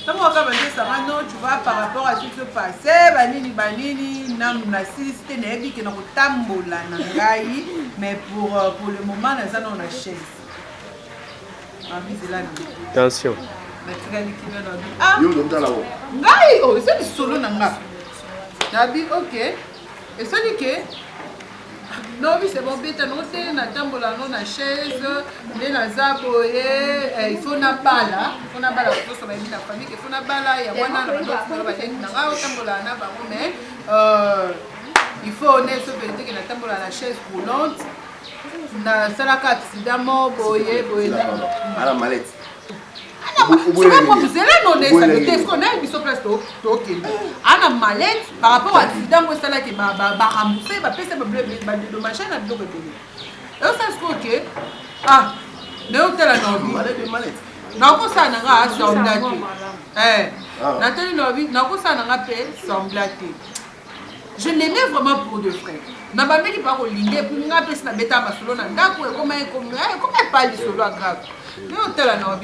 Non, tu vois, par rapport à ce qui se passait, banini, na c'était nebi qui n'a pas tambola nangai, mais pour le moment, nous avons la chaise. Attention. Ah, ngai, oh, c'est solo nanga. Nabi, ok. Et ça dit que non oui c'est bon bête noté na tambola non na chaise mais na zapo il faut na bala pour ça va la famille il faut na bala ya wana na ndo ba teni na ngao tambola na ba mais il faut honnête ce vérité que na tambola na chaise roulante na salaka accident boye à la mallette. Vous allez non est-ce qu'on a une mission presque ana mallette par rapport à accident moi ça là qui ba rembourser ba payer ba de machin na biloko télé. Et ça se que ah ne hôtel na mallette na ko ça na nga semblaté na télé na ko ça na nga pe semblaté. Je l'aimais vraiment pour de vrai. Na ba meki pa ko lingé pour nga pe na beta masolo na ndako e comment pas du solo grave. Ne hôtel na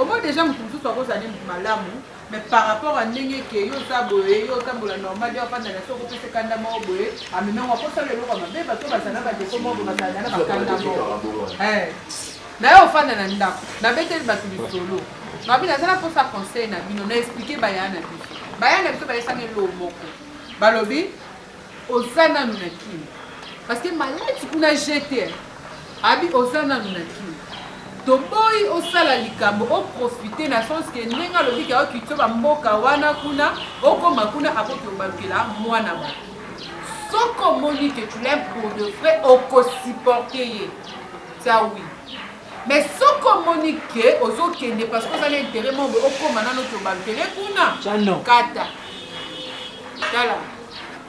au moins déjà tout soit cause malamu mais par rapport à ndenge ke yo saboye yo tambola normal yo pas dans la soko pese kanda mo boye a même on va pas le loka mabe ba to ba sana ba de komo ba sana na ba kanda mo na yo fana na ndako na betel ba tu solo na bi na sana pour ça conseil na bino na expliquer bayana biso ba yesa ne lo moko balobi osana nunaki parce que malati kuna jeter abi osana nunaki toboyi osala likambo oprofite na sens que ndenge alobi ke okito bamboka wana kuna okoma kuna akoki obalukela mwana mo soko omoni que tu l'aimes pour de vrai okosupporte ye ça oui mais soko omoni ke ozokende parce que ozali intérêt mo okoma nano ti obalukele kuna kata tala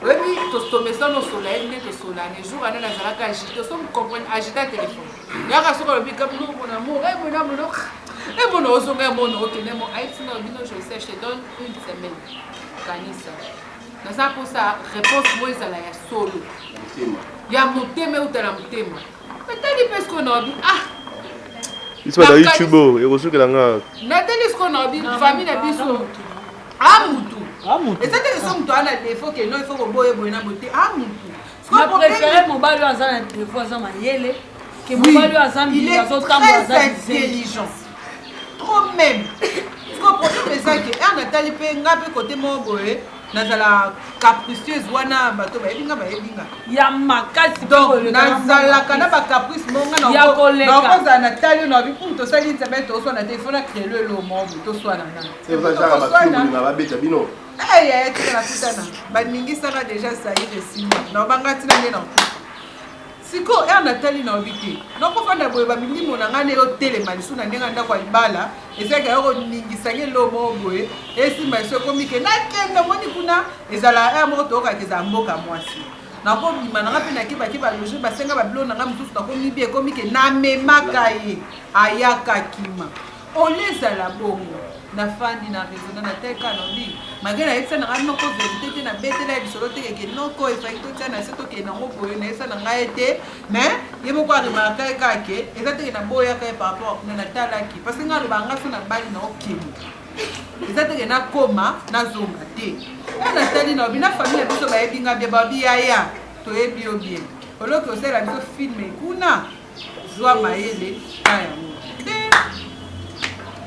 oui, tosomesa no sola ene to sola ne jour ana nazalaka agité so comprendre agiter téléphone yaka soko le bika mon amour et mon osonga mon okene mon aitina bino je sais je te donne une semaine kanisa naza mposa réponse mo ezala ya solo ya motema eutala motema natali mpe sikoyo naobi isi bata youtube oyo ekosukela nga natali sikoyo naobi famille na biso mutu eza te so mutu ana defo ke no ifo koboye boye na bote mutu na préféré mobali oyo aza na defo aza mayele ke mobali oyo aza mbili azotambola aza intelligent trop même siko problème eza ke natali mpe nga mpe kote moko boye nazala capricieuse wana bato bayebinga ya makasi donc nazalaka na bacaprice monga nakozala na tali na bi tosali nzambe toswana te ifona créelo elo mobo toswana tikala kutana baningisaka déjà saire esima na banga ntina nde na siko natali na obi te nokofanda boye bamilimo na ngai eyotelema lisu na ndenge ndako ya libala ezalaka yokoningisanga elo moko boye esimba eso ekomi ke nakende moni kuna ezala moko toyokaka ezala mboka mwasi nakobima nanga mpe nakebaki baloge basenga babilo nanga mosusu nakomi bi ekomi ke namemaka ye ayaka kima ole ezala bongo nafandi na raisonna nateka nobi malgré nayebisa na ngai noko verité te nabetela ya lisolo te keke noko efaki totia na se tokende nango boye nayebisa na ngai ete mais ye moko aremaraka ye kake eza teke naboyaka ye par rapport na natalaki parce que ngai alobanga so na bali na okende eza teke nakoma nazonga te natali na obi na famille na biso bayebi nga bie babi yaya toyebi yo bien oloki osala biso filme kuna zwa mayele na yango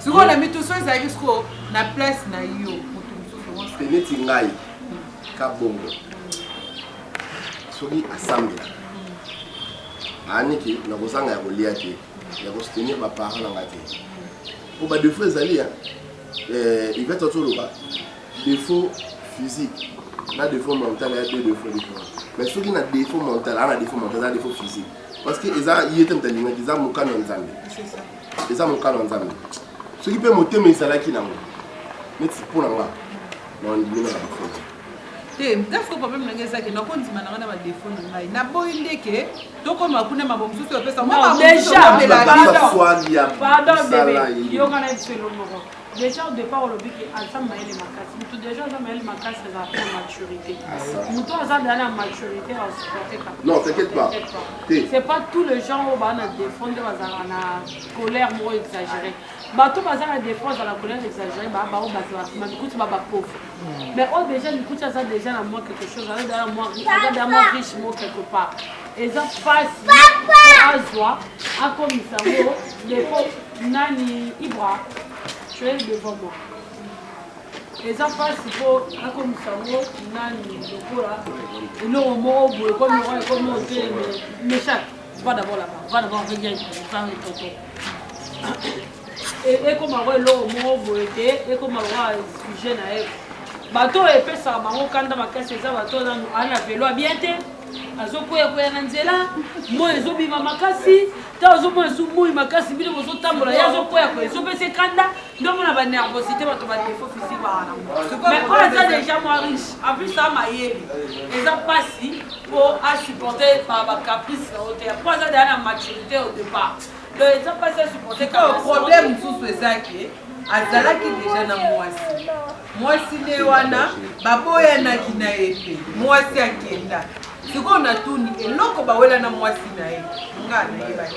sikoyo na mituso ezalaki sikoyo na place na yo moto mosusu neti ngai kabongo soki asambela aniki nakozanga ya kolia te ya kosoutenir baparent na nga te po badefo ezali ivete otoloba défaut physique na défaut mental ya deux défaut différent mais soki na défaut mental ana défaut mental eza défaut physique parce que eza ye te motalingaki eza mokano ya nzambe eza mokano ya nzambe soki mpe motema ezalaki nango neti mpo na nga na ondimi na bafo te ndafo problème nange ezaki nakondima nanga na badefo na ngai naboyi ndeke tokoma kuna mambo mosusu opesa yokana ebiselo moko déjà au départ olobi ke aza mayele makasi mutu déjà aza mayele makasi ezala mpe na maturité mutu aza dea na maturité asupporte non t'inquiète pas c'est pas tout le gens oyo baa na défaut nde bazalaka na colère moko exagéré bato baza na défaut aza na colère exagéré bao bamikuti bapauvre mais oyo déjà mikuti aza déjà na moi quelque chose aza dea na moi riche mo quelque part eza mpasi po azwa akomisa ngo défaut nani ibra tu es devant moi. Et ça passe pour un comme ça, nani, le cola, et non, moi, comme on dit, mais chaque, va d'abord là-bas, va d'abord regarder, faire le tonton. Et comme on voit l'eau, moi, et comme on voit le sujet naïf. Bateau et peu ça, maman, quand on va casser ça, bateau, on a fait l'eau bien. Azokoya koya na nzela mo ezobima makasi ta ozomona sumu makasi bino bozotambola ya azokoya koya ezopesa kanda ndomona ba nervosité bato ba défaut physique bana mais quand ça déjà moi riche en plus ça mayele eza pasi pour supporter par ba caprice ote après ça dans la maturité au départ donc eza pasi à supporter quand problème sous ezaki azalaki déjà na mwasi ne wana baboyanaki na ye mpe mwasi akenda sikoyo natuni eloko bawela na mwasi na ye nga nayebaki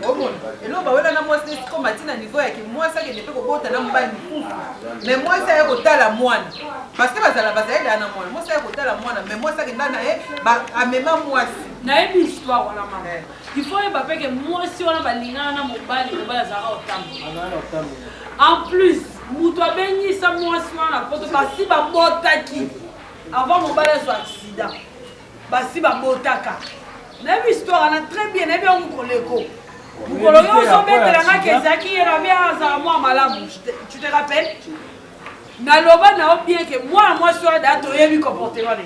omona eloko bawela na mwasi sikoyo matina niveau yake mwasi akende mpe kobota na mobali kufa mais mwasi aye kotala mwana parce que bazalaki na mwana mwasi aye kotala mwana mais mwasi akenda na ye amema mwasi nayebi histoire wana mama il faut yeba mpe ke mwasi wana balingana na mobali azalaka otambo en plus mutu abengisa mwasi wana poto basi babotaki avant mobali azwa accident basi babotaka nayebi histoire wana très bien nayebi yango koleko mokolo yo ozobetelangaki ezalaki ye na bien azala mwa malamu tu te rappelles naloba na yo bien ke mwana mwasi wana daa toyebi comportement ne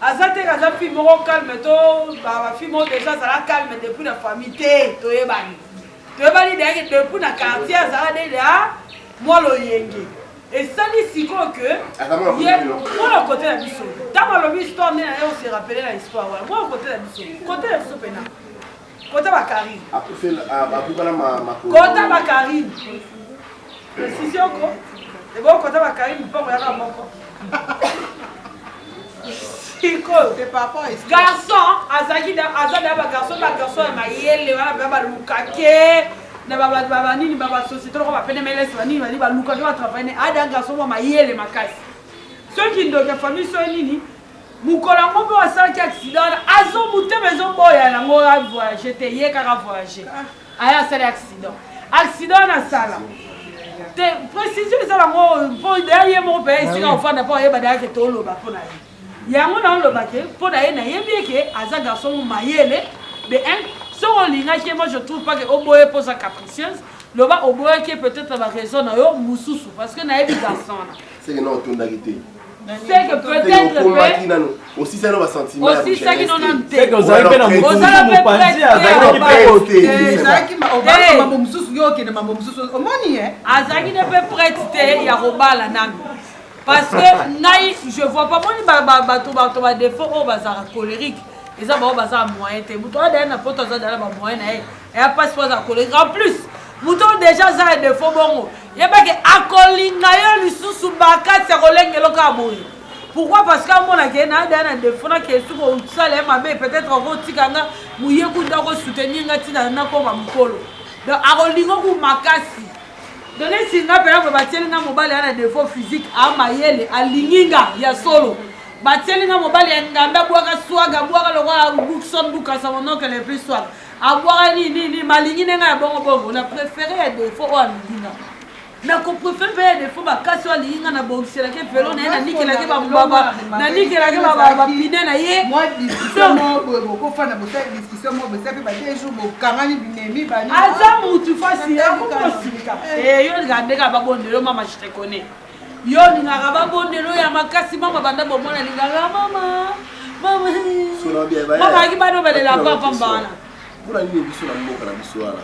aza te aza fille moko calme to bafille moko déjà azala calme depuis na famille te toyebani deyaki depuis na quartier azala deda mwa loyenge esali sikoyo ke mwana kote na biso ntango alobi histoire nde na ye ose rappele na histoire wana mwana kote na biso pena kote bakarine kota bakarine esisi oko eboko kota bakarine mpongo yaka moko sikoyo c'est par rapport à garçon azalaki aza na bagarçon ya mayele wana mpe balukake na banini basociété loko bapenemelesi banini bani balukake batravaille ne ada garçon mwa mayele makasi soki ndoka famille so nini mokolo yango mpe wasalaki accident wana azomutema ezoboya yango avoyage te ye kaka voyage aya asali accident wana asala te précision eza yango mpo daya ye moko mpe esika ofanda mpo ayeba dayake toloba mpo na ye yango naolobake mpo na ye nayebi eke aza garçon mo mayele de un soko olingaki moi je trouve pas ke oboye mpoza capricieuse loba oboyaki peut-être baraison na yo mosusu parce que nayebi garçon wana c'est que non otondaki te c'est que peut-être aussi ça no basentiment aussi ça qui non c'est que ozali mpe na mopanzi azalaki mpe mambo mosusu yo okende mambo mosusu omoni azalaki ne mpe prête te ya kobala nanu parce que ngai je vois pas moni bato badefo oyo bazalaka colérique eza bao bazala moyen te moto oyo daya na poto aza dala bamoyen na ye eya mpasi po azala colérique en plus moto oyo déjà aza ya defo bongo yebake akolinga yo lisusu bakasi ya kolengela kaka boye pourquoi parce que amonake na daya na defo nake suki osala ye mabe peut-être akotikanga moyeku nde akosoutenir nga ntina nakoma mokolo donc akolinga oku makasi donc esinga mpena po batieli nga mobali ya na defo physique amayele alingi nga ya solo batieli nga mobali ya ngambe abwaka swaga abwaka lokola bukson bukasa monokele epui swaga abwaka nini malingi nde nga ya bongo na préféré ya defo oyo alingi nga mais kopréféré mpe ya defo bakasi oyo alingi nga na bongiselaki velo na ye nanikelaki bambaba nanikelaki bapine na ye bokofanda bosala discussion mo bosa mpe badejour bokangani binemi bani aza mutu fasi akokosilika yo ngandeka babondelo mama je te connais yo lingaka babondelo ya makasi mama banda bomona lingaka mama aki bano balela papamba wana mpona nini biso na mboka na biso wana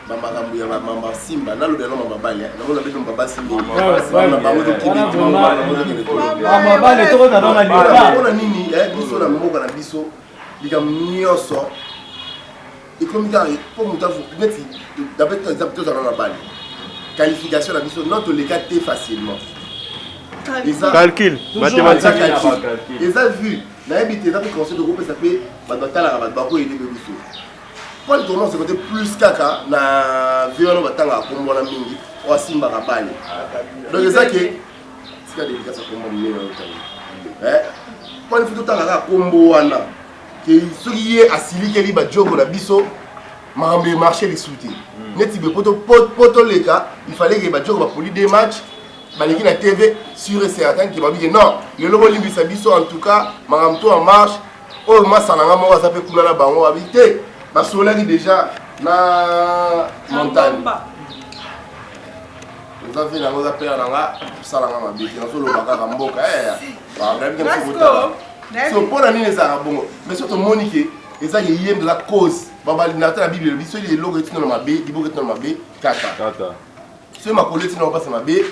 bamakambo ya bamama simba nalobi yango mababali namona mpe mababa mabale tokotana na mpona nini biso na mboka na biso likambo nyonso ekomi kaka mpo moto neti dabe tozala na bale qualification na biso non toleka te facilement calcul mathématique eza vu nayebi te eza mpe conseil tokopesa mpe bato batalaka bato bakoyede mpe biso mpo litomona se kote plus kaka na vie wana batangaka kombo wana mingi oyo asimbaka bale donc eza ke tika dédicace akombo monene oyo mpo lifi totanga kaka kombo wana ke soki ye asilikeli bajogo na biso makambo emarché lisu te neti be po toleka il fallait ke bajogo bapoli des matchs baleki na tv sur et certain ke babike non lelo bolimbisa biso en tout cas makambo to en marche oyo masananga moko aza mpe kuna na bango babi te basolaki déjà na montagne oza ve nango oza pere nanga osalanga mabe te nazoloba kaka mboka nayebike mokotala so mpona nini ezalaka bongo mais so tomoni ke eza ye ye eza cause babalinaka te na bible biso eloko etina na mabe liboko etina na mabe kata soki makolo etina kopasa mabe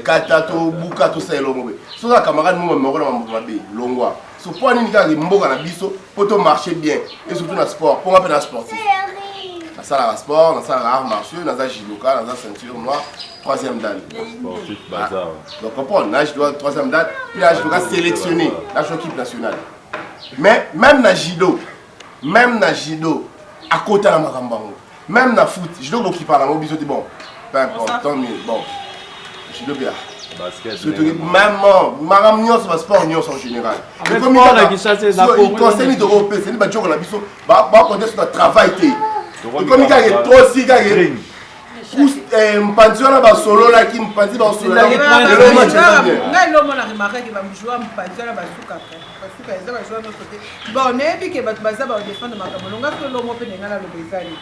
kata to buka tosalela omobe soki kaka camarade mo mamoko na mambo mabe longwa so mpo nini kaka mboka na biso mpo to marche bien et surtout na sport mponga mpe na sportif nasalaka sport nasalaka art martieux naza judoka naza ceinture noire 3e dan donc comprendre na judo 3e dan puis na judoka sélectionné national équipe nationale mais même na judo akota na makambo yango même na foot judo kokipa nango biso te bon peu importe tant mieux bon judo bien surtout même makambo nyonso basport nyonso en général conseil tokopesa ni bajoko na biso bakonte so na travail te ekomi kaka trosi kaka mpanzi wana basololaki mpanzi ngai lomona remarkaki bajoueur mpanzi wana basukaka eza bajoueur nyonso te bon nayebi ke bato baza badefendre makambo longa so lomo mpe nenga naloba ezali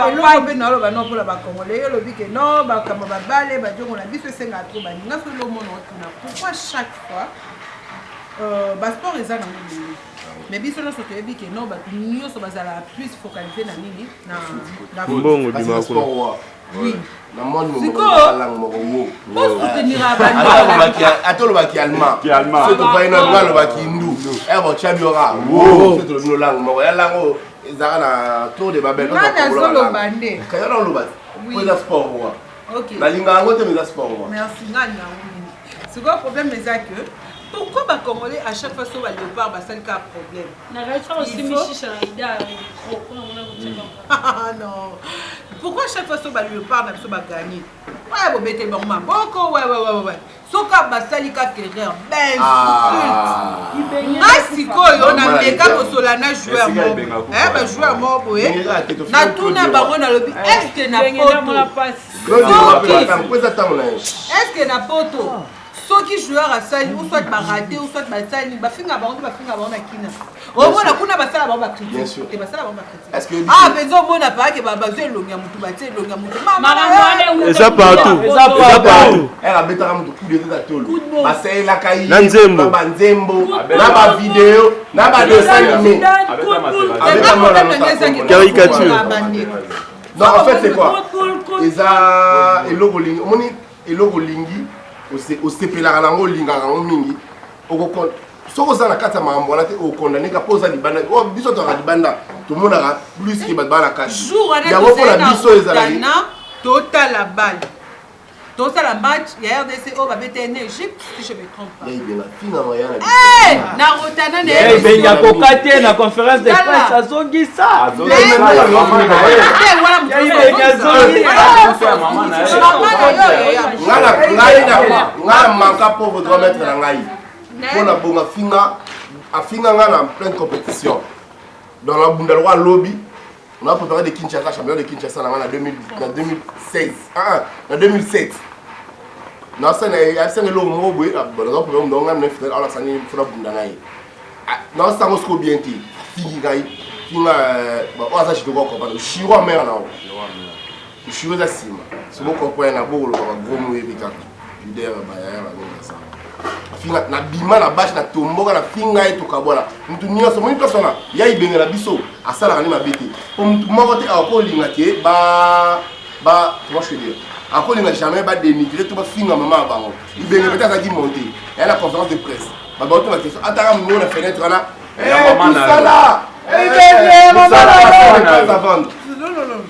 eloko mpe naoloba no mpona bakongole yo olobi ke no bakambo babale bajongo na biso esengaka tro baninga so lomona otuna pourquoi chaque fois basport eza nango nini mais biso nyonso toyebi ke no bato nyonso bazala plus focalisé na nini na mbongo bimakuna oui na monde molango moko wo soutenir atolobaki allemand so topai na nga alobaki hindu botiabi oka wo so tolobi nolango moko ya lango ezalaka na tour de babel nazoloba nde kayona oloba po eza sport wa nalinga yango te mais eza sport wa merci nga alinga yango nini sikoyo problème eza ke Pourquoi les Congolais à chaque fois sur le léopard, c'est un cas problème? Non. Pourquoi à chaque fois sur le léopard, on va gagner? Ouais, vous mettez bon maboko, ouais. Soka basalika querer, ben insulte. On a des cas pour Solana joueur mort. Joueur mort, oui. Na tuna bango na lobby. Est-ce que na Est-ce que na poto? Ceux qui jouent à ça, ou soit baraté, ou soit basali, bafinga bango na kina. Au moins na kuna basala bango critique. Bien sûr. Et basala bango critique. Est-ce que mais on mona pas que bazo longa mutu batie longa mutu. Et ça partout. elle a betara mutu coup de tête tolo. Basai la kai. Na nzembo. Na nzembo. Na ba vidéo, na ba dessin animé. Caricature. Non, en fait c'est quoi? Eza eloko lingi. Omoni eloko lingi. Osepelaka nango olingaka ngo mingi okokon soko oza na kati ya makambo wana te okondane ka poza libanda biso toka libanda tomonaka plus ke bato bana kati yango mpona biso ezalaki totala balle tosala match ya RDC oyo babete en Égypte si je me trompe pas yaibenga finama ya na rotana na benga koka te na conférence de presse azongisa ngana manka pauvre droit maître na ngai mpona bonga afinga nga na pleine compétition dans la bundalwa lobby. On a préparé des Kinshasa, champion de Kinshasa en 2016. En 2007. Nous avons fait un peu de temps. Nous avons fait un peu de na bima na bache na tomboka na finga et tokabola mutu nyonso moni personne ya ibengela biso asala ni mabete pour mutu moko te akolinga ke ba comment je dire akolinga jamais ba dénigrer to ba finga mama bango ibengela peut-être aki monter et la conférence de presse ba ba la question ataka mo na fenêtre là tout ça là non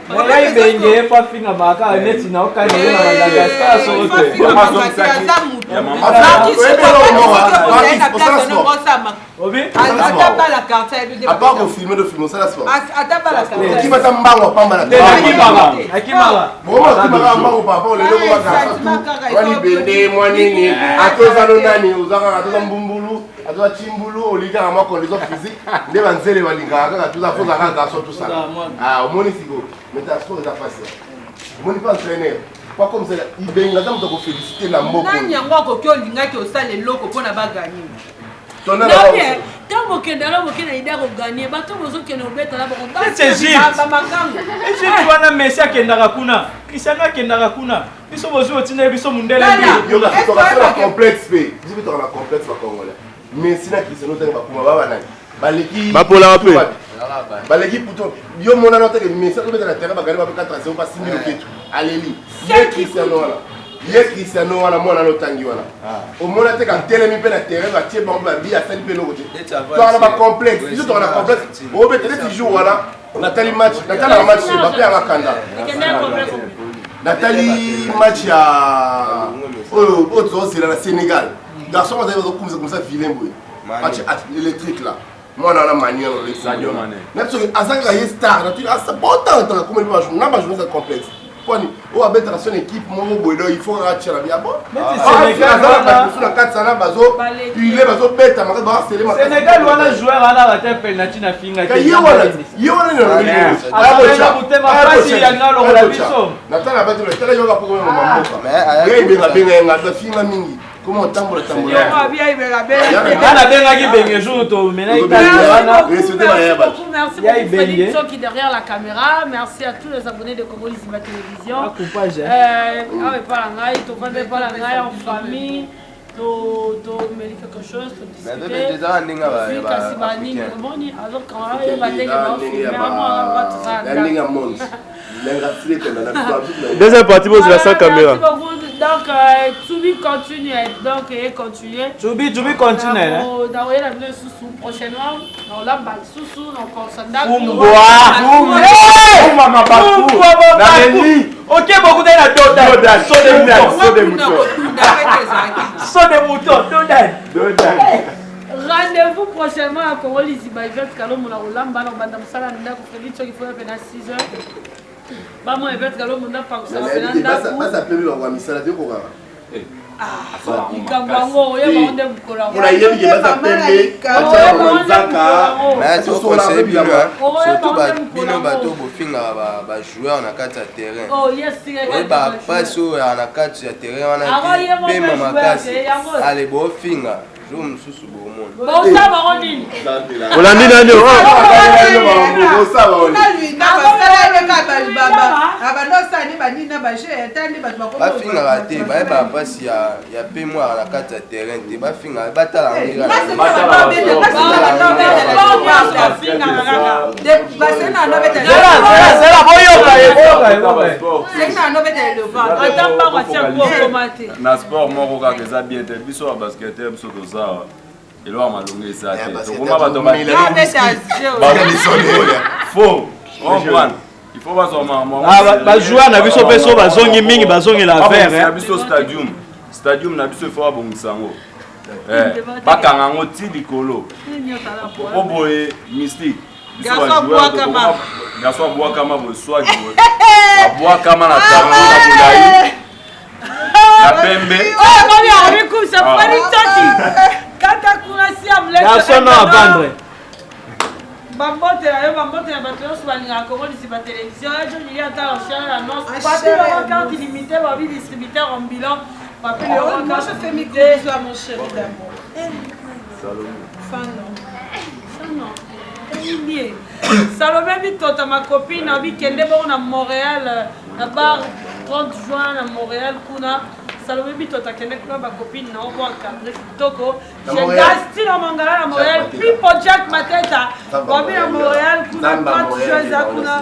Mwana ibenge fa finga maka neti na okani na Madagascar sorote. À part qu'on filme de film, ça la sport. Qui va t'embarquer pas mal. Akimara. Bon, Akimara mbango papa, le logo va faire. Wali bende mwanini, atoza nonani, uzaka atoza mbumbulu, atoza chimbulu, olika na mwa condition physique, nde banzele balinga kaka tuza foza kaka garçon tout ça. Ah, omoni siko, mais ta sport est facile. Omoni pas entraîneur. Pas comme ça, il benga tant de féliciter la mboko. Nani yango akoki olinga ki osala eloko mpona baganye. Tant bokendala bokenda ida koganye bato bozokende obetala c'est Gilles wana Messi akendaka kuna Cristiano akendaka kuna biso bozo otina biso mundele yo la complexe pe biso to na complexe ba Congolais Messi na Cristiano tanga bakuma baba nani baleki bapola pe baleki puto yo mona nota que Messi to betala terrain bagani ba 4-0 pas 6 000 ketu aleli Cristiano wala ye Cristiano wana mwana lotangi wana omona te ka telemi pe na terrain ba tie bango ba bi asali pe lokote to ala ba complexe biso to na complexe o betele ti jour wana natali match natala match ba pe anga kanda natali match ya oyo c'est la Sénégal garçon va comme ça vilain boy match électrique là moi na manière le Sadio Mané même si azanga ye star naturel ça pas tant comme il va jouer na ba jouer ça complexe Poni, on a besoin de son équipe, il faut rater la bien bon. Sénégal, on a joué à la tête penalty na finga. Comment tambour tambour. Merci beaucoup Félix qui derrière la caméra. Merci à tous les abonnés de Congo Liziba Télévision. En famille. Mais quelque chose, deuxième partie, vous êtes sans caméra. Donc, Tsubi continue. Donc, il continue. Tsubi continue. Dans la vidéo sous prochainement, dans la balle sous dans le consentement. Ok, beaucoup d'aide à Dodan. Saut des moutons. Rendez-vous prochainement à Congo Liziba Yvette Kalo Mouna Olamba, dans Bandam Sala, Nda Félix, qui faut appeler à 6 heures. Maman Yvette Kalo Mouna Pakusa, Pas appeler le roi Missala de Koga. Ikambango, ya baonde bukola. Pour la yébi qui va s'appeler mais to conseil bino surtout bino bato bofinga ba joueur na kati ya terrain. Oh yes, oui ba passe na kati ya terrain wana pe mama makasi. Allez bofinga. Jo mususu bomona. Bon ça va Ronine. Olandi nani o? Bafinga te ba pasi ya pe moi na kati ya terrain te bafinga batala ngira. Na sport moko kaka eza bien te biso ya basketeur biso toza eloko malongo eza te tokoma bato faux comprendre il faut bajoueur na biso mpe so bazongi mingi bazongela vert biso stadium na biso ifo babongisa yango bakanga yango ti likolo po boye mystique garçon abwakama boye swagi boye abwakama na tango na molai na pembe garçon à vendre. Bambote na yo bambote na bato nyonso balingaka kokolisi batelevizio ejonili ata ochiana la nonce papile carte illimité babi distributeur ambulant papile Moi je fais mes gros à mon chéri d'amour. Salomé bitota ma copine abi kende bongo na Montréal na bar 30 juin na Montréal kuna Salomé bitota kende kuna ba copine na obo encadré kitoko j'ai gasti na Mangala na Montréal Pipo Jack Mateta babi na Montréal kuna 30 juin kuna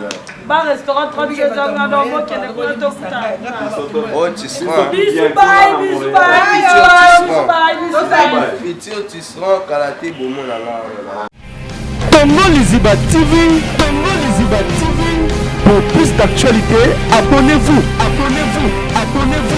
bar restaurant 30 juin na obo kende kuna to kuta Oh Tisserand. Bisous bye bisous bye. Fitio Tisserand kalaté bomo na nga. Congo Liziba TV, Congo Liziba TV. Pour plus d'actualités, abonnez-vous, abonnez-vous, abonnez-vous.